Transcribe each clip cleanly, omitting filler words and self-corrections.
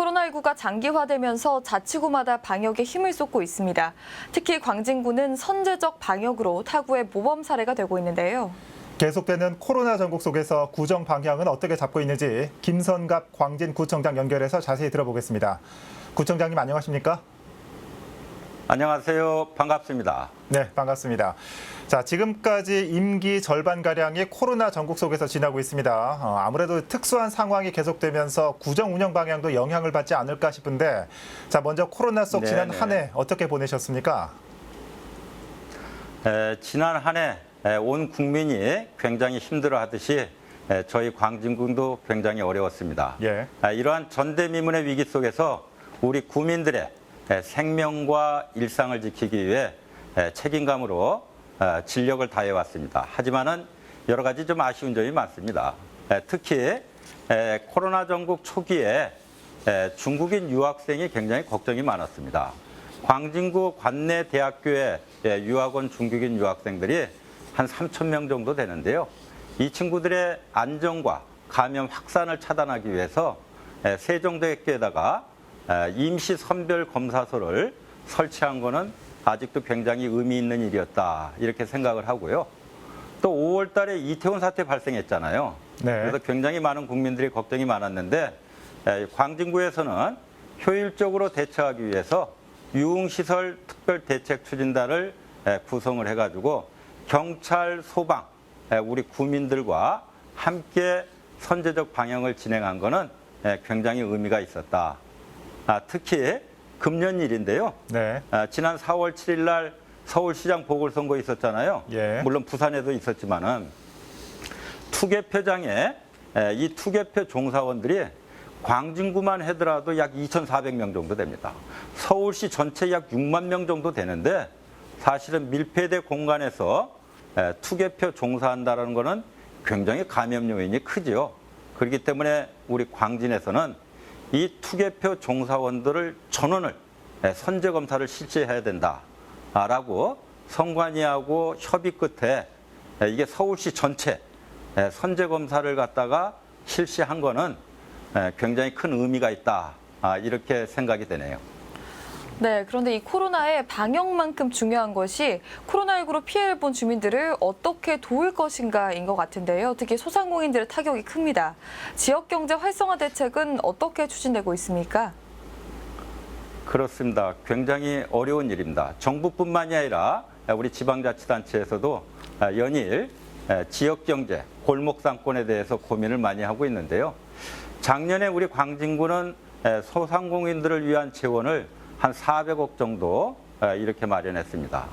코로나19가 장기화되면서 자치구마다 방역에 힘을 쏟고 있습니다. 특히 광진구는 선제적 방역으로 타구의 모범 사례가 되고 있는데요. 계속되는 코로나 전국 속에서 구정 방향은 어떻게 잡고 있는지 김선갑 광진구청장 연결해서 자세히 들어보겠습니다. 구청장님 안녕하십니까? 안녕하세요. 반갑습니다. 네, 반갑습니다. 자, 지금까지 임기 절반가량이 코로나 전국 속에서 지나고 있습니다. 아무래도 특수한 상황이 계속되면서 구정 운영 방향도 영향을 받지 않을까 싶은데, 자, 먼저 코로나 속 지난 한 해 어떻게 보내셨습니까? 지난 한 해 온 국민이 굉장히 힘들어하듯이 저희 광진군도 굉장히 어려웠습니다. 예. 이러한 전대미문의 위기 속에서 우리 구민들의 생명과 일상을 지키기 위해 책임감으로 진력을 다해왔습니다. 하지만은 여러 가지 좀 아쉬운 점이 많습니다. 특히 코로나 전국 초기에 중국인 유학생이 굉장히 걱정이 많았습니다. 광진구 관내대학교에 유학 온 중국인 유학생들이 한 3,000명 정도 되는데요. 이 친구들의 안전과 감염 확산을 차단하기 위해서 세종대학교에다가 임시 선별 검사소를 설치한 거는 아직도 굉장히 의미 있는 일이었다 이렇게 생각을 하고요. 또 5월 달에 이태원 사태 발생했잖아요. 네. 그래서 굉장히 많은 국민들이 걱정이 많았는데 광진구에서는 효율적으로 대처하기 위해서 유흥시설 특별대책추진단을 구성을 해가지고 경찰, 소방, 우리 구민들과 함께 선제적 방역을 진행한 거는 굉장히 의미가 있었다. 특히 금년일인데요. 네. 지난 4월 7일 날 서울시장 보궐선거 있었잖아요. 예. 물론 부산에도 있었지만은 투개표장에 이 투개표 종사원들이 광진구만 하더라도 약 2,400명 정도 됩니다. 서울시 전체 약 6만 명 정도 되는데 사실은 밀폐된 공간에서 투개표 종사한다는 것은 굉장히 감염 요인이 크지요. 그렇기 때문에 우리 광진에서는 이 투개표 종사원들을 전원을 선제 검사를 실시해야 된다라고 선관위하고 협의 끝에 이게 서울시 전체 선제 검사를 갖다가 실시한 거는 굉장히 큰 의미가 있다 이렇게 생각이 되네요. 네, 그런데 이 코로나의 방역만큼 중요한 것이 코로나19로 피해를 본 주민들을 어떻게 도울 것인가인 것 같은데요. 특히 소상공인들의 타격이 큽니다. 지역경제 활성화 대책은 어떻게 추진되고 있습니까? 그렇습니다. 굉장히 어려운 일입니다. 정부뿐만이 아니라 우리 지방자치단체에서도 연일 지역경제, 골목상권에 대해서 고민을 많이 하고 있는데요. 작년에 우리 광진구는 소상공인들을 위한 재원을 한 400억 정도 이렇게 마련했습니다.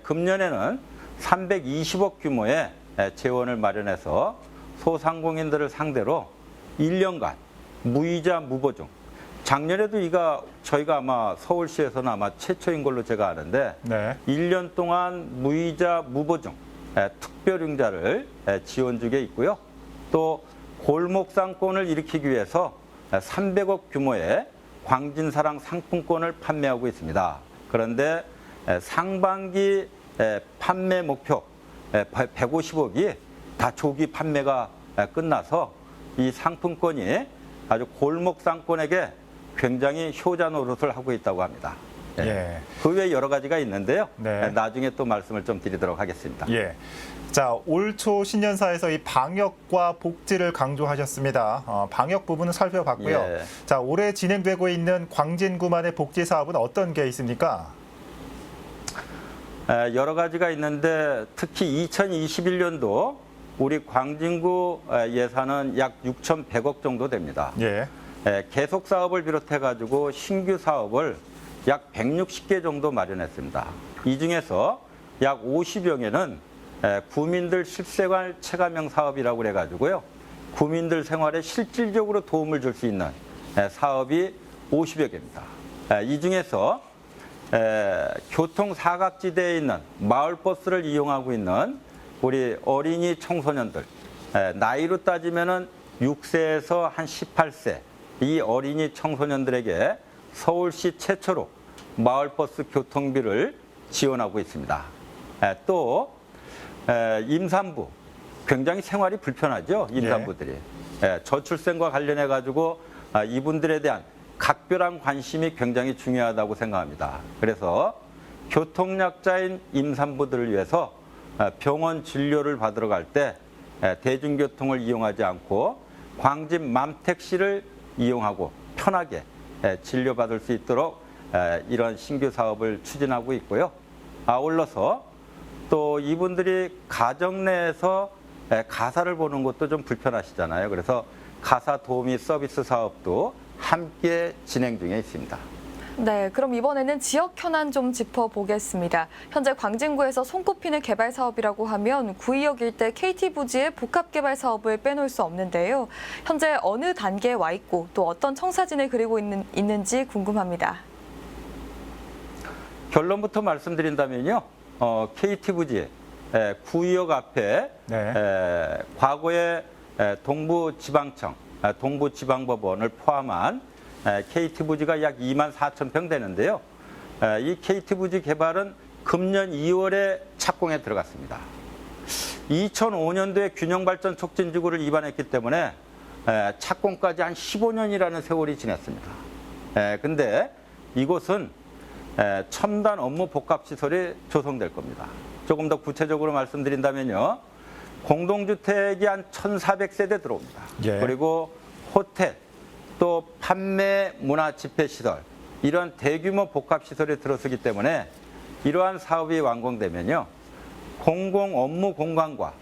금년에는 320억 규모의 재원을 마련해서 소상공인들을 상대로 1년간 무이자 무보증. 작년에도 저희가 아마 서울시에서는 아마 최초인 걸로 제가 아는데 네. 1년 동안 무이자 무보증 특별융자를 지원 중에 있고요. 또 골목상권을 일으키기 위해서 300억 규모의 광진사랑 상품권을 판매하고 있습니다. 그런데 상반기 판매 목표 150억이 다 조기 판매가 끝나서 이 상품권이 아주 골목상권에게 굉장히 효자 노릇을 하고 있다고 합니다. 예. 그 외에 여러 가지가 있는데요. 네. 나중에 또 말씀을 좀 드리도록 하겠습니다. 예. 자, 올 초 신년사에서 이 방역과 복지를 강조하셨습니다. 방역 부분은 살펴봤고요. 예. 자, 올해 진행되고 있는 광진구만의 복지 사업은 어떤 게 있습니까? 여러 가지가 있는데 특히 2021년도 우리 광진구 예산은 약 6,100억 정도 됩니다. 예. 계속 사업을 비롯해 가지고 신규 사업을 약 160개 정도 마련했습니다. 이 중에서 약 50여 개는 구민들 실생활 체감형 사업이라고 그래가지고요. 구민들 생활에 실질적으로 도움을 줄 수 있는 사업이 50여 개입니다. 이 중에서 교통 사각지대에 있는 마을버스를 이용하고 있는 우리 어린이 청소년들, 나이로 따지면은 6세에서 한 18세 이 어린이 청소년들에게 서울시 최초로 마을버스 교통비를 지원하고 있습니다. 또 임산부, 굉장히 생활이 불편하죠, 임산부들이. 저출생과 관련해 가지고 이분들에 대한 각별한 관심이 굉장히 중요하다고 생각합니다. 그래서 교통약자인 임산부들을 위해서 병원 진료를 받으러 갈 때 대중교통을 이용하지 않고 광진 맘택시를 이용하고 편하게 진료받을 수 있도록 이런 신규 사업을 추진하고 있고요. 아울러서 또 이분들이 가정 내에서 가사를 보는 것도 좀 불편하시잖아요. 그래서 가사 도우미 서비스 사업도 함께 진행 중에 있습니다. 네, 그럼 이번에는 지역 현안 좀 짚어보겠습니다. 현재 광진구에서 손꼽히는 개발 사업이라고 하면 구의역 일대 KT부지의 복합개발 사업을 빼놓을 수 없는데요. 현재 어느 단계에 와 있고 또 어떤 청사진을 그리고 있는지 궁금합니다. 결론부터 말씀드린다면요. KT부지 구의역 앞에 네. 과거에 동부지방청, 동부지방법원을 포함한 KT부지가 약 2만 4천 평 되는데요. 이 KT부지 개발은 금년 2월에 착공에 들어갔습니다. 2005년도에 균형발전 촉진지구를 입안했기 때문에 착공까지 한 15년이라는 세월이 지났습니다. 근데 이곳은 첨단 업무 복합시설이 조성될 겁니다. 조금 더 구체적으로 말씀드린다면요. 공동주택이 한 1,400세대 들어옵니다. 예. 그리고 호텔, 또 판매 문화 집회시설, 이런 대규모 복합시설이 들어서기 때문에 이러한 사업이 완공되면요. 공공 업무 공간과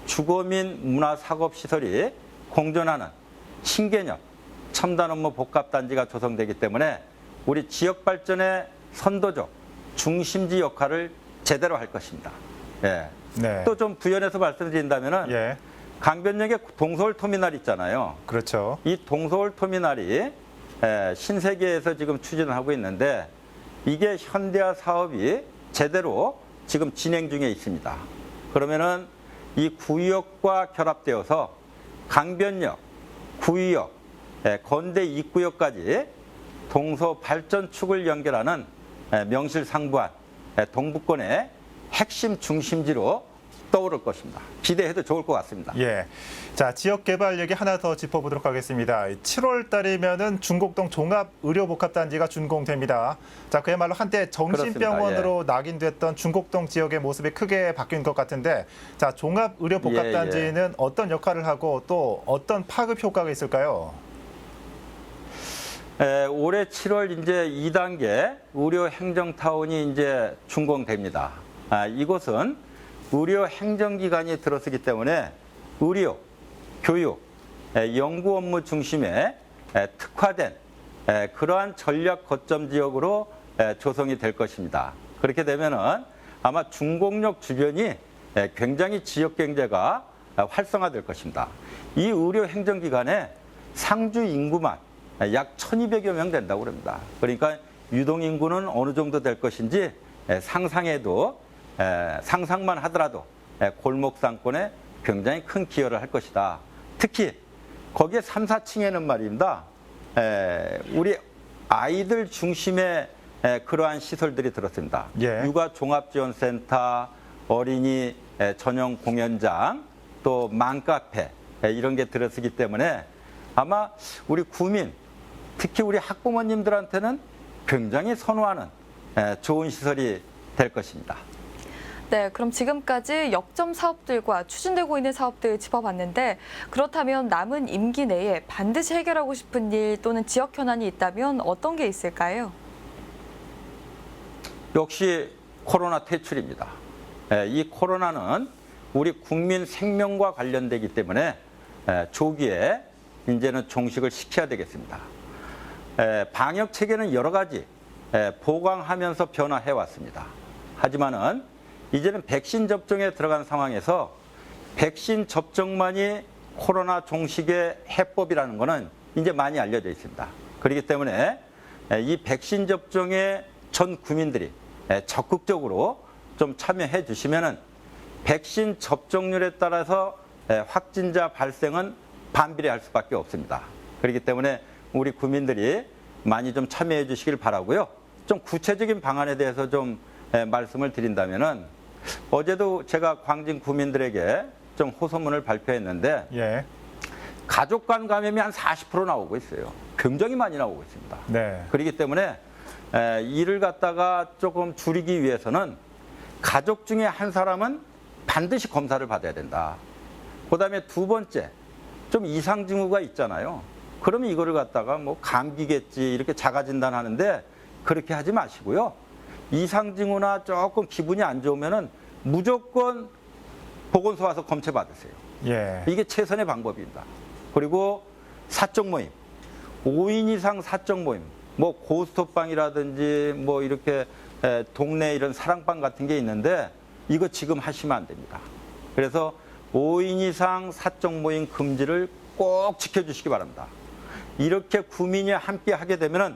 주거민 문화 사업시설이 공존하는 신개념 첨단 업무 복합단지가 조성되기 때문에 우리 지역 발전의 선도적 중심지 역할을 제대로 할 것입니다. 예. 네. 또 좀 부연해서 말씀드린다면은 예. 강변역에 동서울 터미널 있잖아요. 그렇죠. 이 동서울 터미널이 신세계에서 지금 추진을 하고 있는데 이게 현대화 사업이 제대로 지금 진행 중에 있습니다. 그러면은 이 구의역과 결합되어서 강변역, 구의역, 건대 입구역까지 동서 발전축을 연결하는 명실상부한 동부권의 핵심 중심지로 떠오를 것입니다. 기대해도 좋을 것 같습니다. 예. 자, 지역 개발 얘기 하나 더 짚어보도록 하겠습니다. 7월 달이면은 중곡동 종합의료복합단지가 준공됩니다. 자, 그야말로 한때 정신병원으로 낙인됐던 중곡동 지역의 모습이 크게 바뀐 것 같은데, 자, 종합의료복합단지는 어떤 역할을 하고 또 어떤 파급 효과가 있을까요? 올해 7월 이제 2단계 의료 행정타운이 이제 준공됩니다. 이곳은 의료 행정기관이 들어서기 때문에 의료, 교육, 연구 업무 중심의 특화된 그러한 전략 거점 지역으로 조성이 될 것입니다. 그렇게 되면은 아마 중곡역 주변이 굉장히 지역 경제가 활성화될 것입니다. 이 의료 행정기관에 상주 인구만 약 1,200여 명 된다고 합니다. 그러니까 유동 인구는 어느 정도 될 것인지 상상만 하더라도 골목 상권에 굉장히 큰 기여를 할 것이다. 특히 거기에 3, 4층에는 말입니다. 우리 아이들 중심의 그러한 시설들이 들었습니다. 예. 육아 종합지원센터, 어린이 전용 공연장, 또 맘카페 이런 게 들어서기 때문에 아마 우리 구민, 특히 우리 학부모님들한테는 굉장히 선호하는 좋은 시설이 될 것입니다. 네, 그럼 지금까지 역점 사업들과 추진되고 있는 사업들 짚어봤는데 그렇다면 남은 임기 내에 반드시 해결하고 싶은 일 또는 지역 현안이 있다면 어떤 게 있을까요? 역시 코로나 퇴출입니다. 이 코로나는 우리 국민 생명과 관련되기 때문에 조기에 이제는 종식을 시켜야 되겠습니다. 방역 체계는 여러 가지 보강하면서 변화해 왔습니다. 하지만은 이제는 백신 접종에 들어간 상황에서 백신 접종만이 코로나 종식의 해법이라는 것은 이제 많이 알려져 있습니다. 그렇기 때문에 이 백신 접종에 전 국민들이 적극적으로 좀 참여해 주시면은 백신 접종률에 따라서 확진자 발생은 반비례할 수밖에 없습니다. 그렇기 때문에 우리 국민들이 많이 좀 참여해 주시길 바라고요. 좀 구체적인 방안에 대해서 좀 말씀을 드린다면은 어제도 제가 광진 구민들에게 좀 호소문을 발표했는데 예. 가족 간 감염이 한 40% 나오고 있어요. 굉장히 많이 나오고 있습니다. 네. 그렇기 때문에 이를 갖다가 조금 줄이기 위해서는 가족 중에 한 사람은 반드시 검사를 받아야 된다. 그다음에 두 번째, 좀 이상 징후가 있잖아요. 그러면 이거를 갖다가 뭐 감기겠지 이렇게 자가 진단하는데 그렇게 하지 마시고요. 이상 징후나 조금 기분이 안 좋으면은 무조건 보건소 와서 검체 받으세요. 예. 이게 최선의 방법입니다. 그리고 사적 모임, 5인 이상 사적 모임, 뭐 고스톱방이라든지 뭐 이렇게 동네 이런 사랑방 같은 게 있는데 이거 지금 하시면 안 됩니다. 그래서 5인 이상 사적 모임 금지를 꼭 지켜주시기 바랍니다. 이렇게 구민이 함께 하게 되면은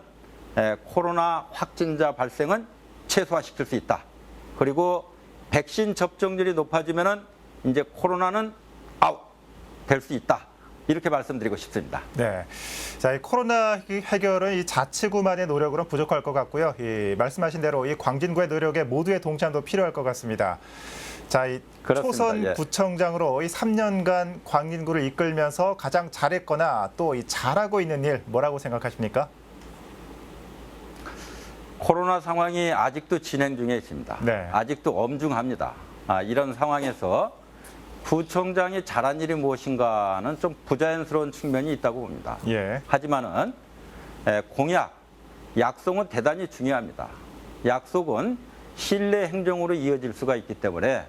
코로나 확진자 발생은 최소화시킬 수 있다. 그리고 백신 접종률이 높아지면은 이제 코로나는 아웃 될 수 있다. 이렇게 말씀드리고 싶습니다. 네. 자, 이 코로나 해결은 이 자치구만의 노력으로는 부족할 것 같고요. 이 말씀하신 대로 이 광진구의 노력에 모두의 동참도 필요할 것 같습니다. 자, 이 그렇습니다. 초선 예. 구청장으로 이 3년간 광진구를 이끌면서 가장 잘했거나 또 이 잘하고 있는 일 뭐라고 생각하십니까? 코로나 상황이 아직도 진행 중에 있습니다. 네. 아직도 엄중합니다. 이런 상황에서 구청장이 잘한 일이 무엇인가는 좀 부자연스러운 측면이 있다고 봅니다. 예. 하지만은 공약, 약속은 대단히 중요합니다. 약속은 신뢰 행정으로 이어질 수가 있기 때문에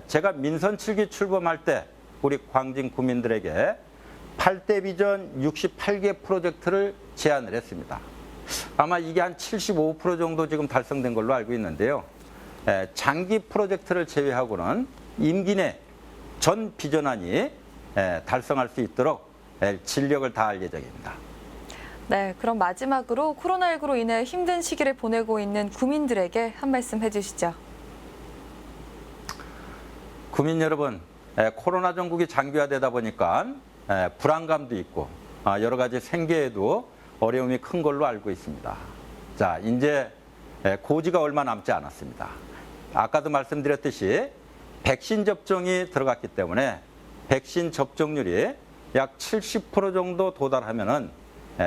제가 민선 7기 출범할 때 우리 광진 구민들에게 8대 비전 68개 프로젝트를 제안을 했습니다. 아마 이게 한 75% 정도 지금 달성된 걸로 알고 있는데요. 장기 프로젝트를 제외하고는 임기 내 전 비전안이 달성할 수 있도록 진력을 다할 예정입니다. 네, 그럼 마지막으로 코로나19로 인해 힘든 시기를 보내고 있는 구민들에게 한 말씀 해주시죠. 구민 여러분, 코로나 전국이 장기화되다 보니까 불안감도 있고 여러 가지 생계에도 어려움이 큰 걸로 알고 있습니다. 자, 이제 고지가 얼마 남지 않았습니다. 아까도 말씀드렸듯이 백신 접종이 들어갔기 때문에 백신 접종률이 약 70% 정도 도달하면은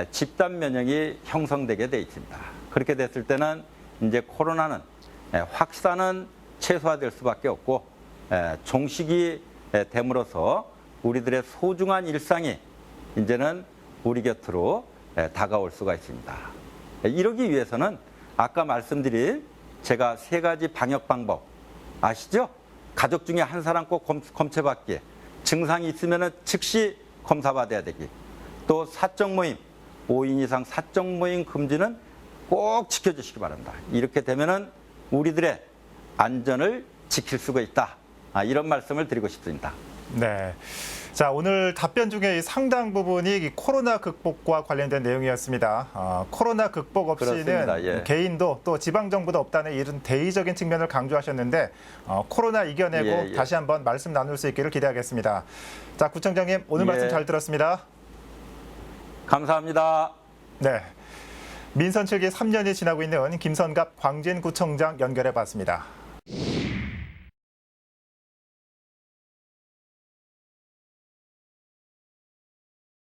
집단 면역이 형성되게 돼 있습니다. 그렇게 됐을 때는 이제 코로나는 확산은 최소화될 수밖에 없고 종식이 됨으로써 우리들의 소중한 일상이 이제는 우리 곁으로 다가올 수가 있습니다. 이러기 위해서는 아까 말씀드린 제가 3가지 방역 방법 아시죠? 가족 중에 한 사람 꼭 검체 받기, 증상이 있으면 즉시 검사 받아야 되기, 또 사적 모임, 5인 이상 사적 모임 금지는 꼭 지켜주시기 바랍니다. 이렇게 되면은 우리들의 안전을 지킬 수가 있다. 이런 말씀을 드리고 싶습니다. 네. 자, 오늘 답변 중에 상당 부분이 이 코로나 극복과 관련된 내용이었습니다. 코로나 극복 없이는 그렇습니다. 예. 개인도 또 지방정부도 없다는 이런 대의적인 측면을 강조하셨는데 코로나 이겨내고 다시 한번 말씀 나눌 수 있기를 기대하겠습니다. 자, 구청장님 오늘 말씀 잘 들었습니다. 감사합니다. 네. 민선 7기 3년이 지나고 있는 김선갑 광진구청장 연결해 봤습니다.